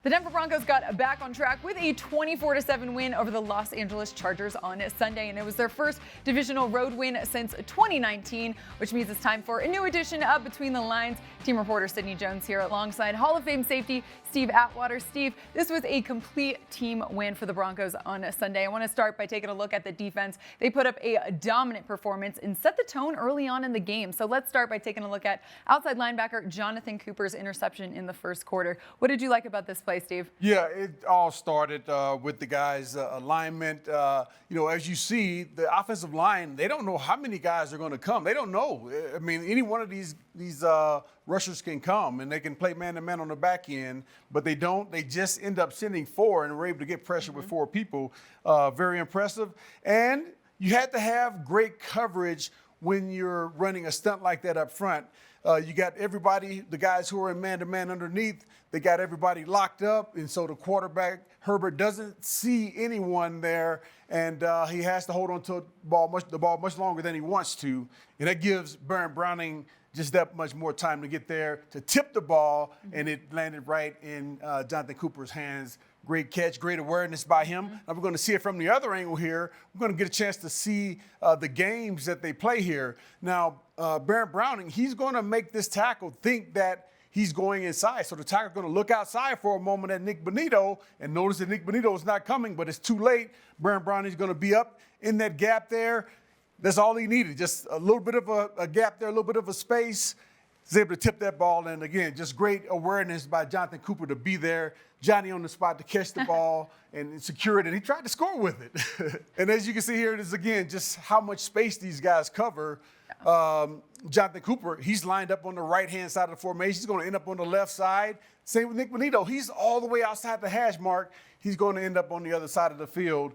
The Denver Broncos got back on track with a 24-7 win over the Los Angeles Chargers on Sunday, and it was their first divisional road win since 2019, which means it's time for a new edition of Between the Lines. Team reporter Sydney Jones here alongside Hall of Fame safety Steve Atwater. Steve, this was a complete team win for the Broncos on Sunday. I want to start by taking a look at the defense. They put up a dominant performance and set the tone early on in the game. So let's start by taking a look at outside linebacker Jonathon Cooper's interception in the first quarter. What did you like about this play, Steve? Yeah, it all started with the guys' alignment. As you see, the offensive line, they don't know how many guys are going to come. They don't know. I mean, any one of these rushers can come, and they can play man-to-man on the back end, but they don't. They just end up sending four, and we're able to get pressure with four people. Very impressive. And you had to have great coverage when you're running a stunt like that up front. You got everybody, the guys who are in man-to-man underneath, they got everybody locked up, and so the quarterback, Herbert, doesn't see anyone there, and he has to hold on to the ball much longer than he wants to, and that gives Baron Browning just that much more time to get there, to tip the ball, and it landed right in Jonathon Cooper's hands. Great catch, great awareness by him. Now we're going to see it from the other angle here. We're going to get a chance to see the games that they play here. Now, Baron Browning, he's going to make this tackle think that he's going inside. So the tackle's going to look outside for a moment at Nick Bonito and notice that Nick Bonito is not coming, but it's too late. Baron Browning's going to be up in that gap there. That's all he needed, just a little bit of a gap there, a little bit of a space. He's able to tip that ball, and again, just great awareness by Jonathon Cooper to be there. Johnny on the spot to catch the ball and secure it, and he tried to score with it. And as you can see here, it is, again, just how much space these guys cover. Jonathon Cooper, he's lined up on the right-hand side of the formation. He's going to end up on the left side. Same with Nick Bonito. He's all the way outside the hash mark. He's going to end up on the other side of the field.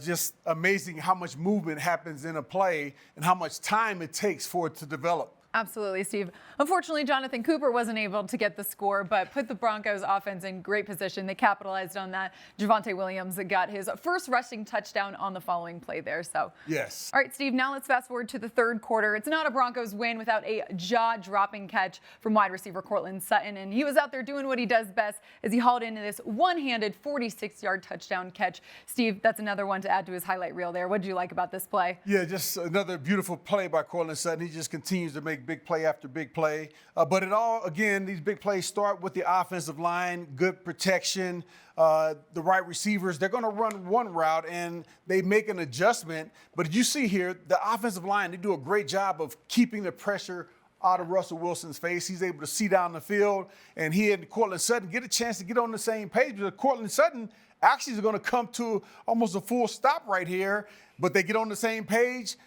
Just amazing how much movement happens in a play and how much time it takes for it to develop. Absolutely, Steve. Unfortunately, Jonathon Cooper wasn't able to get the score, but put the Broncos offense in great position. They capitalized on that. Javonte Williams got his first rushing touchdown on the following play there. So, yes. All right, Steve, now let's fast forward to the third quarter. It's not a Broncos win without a jaw-dropping catch from wide receiver Courtland Sutton, and he was out there doing what he does best as he hauled into this one-handed 46-yard touchdown catch. Steve, that's another one to add to his highlight reel there. What did you like about this play? Yeah, just another beautiful play by Courtland Sutton. He just continues to make big play after big play. But it all, again, these big plays start with the offensive line, good protection, the right receivers. They're going to run one route, and they make an adjustment. But you see here, the offensive line, they do a great job of keeping the pressure out of Russell Wilson's face. He's able to see down the field, and he and Courtland Sutton get a chance to get on the same page. Because Courtland Sutton actually is going to come to almost a full stop right here, but they get on the same page.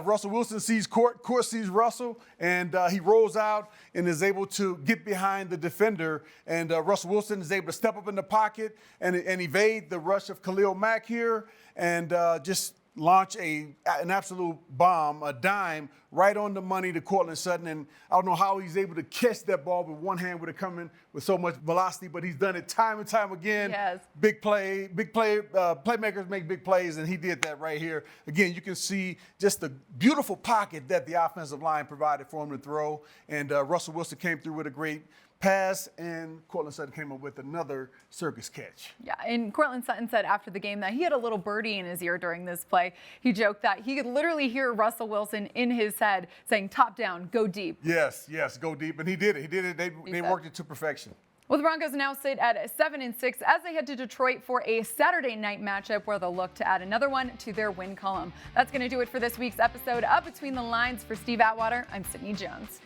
Russell Wilson sees Court sees Russell, and he rolls out and is able to get behind the defender. And Russell Wilson is able to step up in the pocket and evade the rush of Khalil Mack here, and just launch an absolute bomb, a dime, right on the money to Courtland Sutton. And I don't know how he's able to catch that ball with one hand with it coming with so much velocity, but he's done it time and time again. Yes. Big play, playmakers make big plays, and he did that right here. Again, you can see just the beautiful pocket that the offensive line provided for him to throw. And Russell Wilson came through with a great pass, and Courtland Sutton came up with another circus catch. Yeah, and Courtland Sutton said after the game that he had a little birdie in his ear during this play. He joked that he could literally hear Russell Wilson in his head saying, "Top down, go deep." Yes, go deep, and he did it. He did it. They worked it to perfection. Well, the Broncos now sit at 7-6 as they head to Detroit for a Saturday night matchup where they'll look to add another one to their win column. That's going to do it for this week's episode of Between the Lines. For Steve Atwater, I'm Sydney Jones.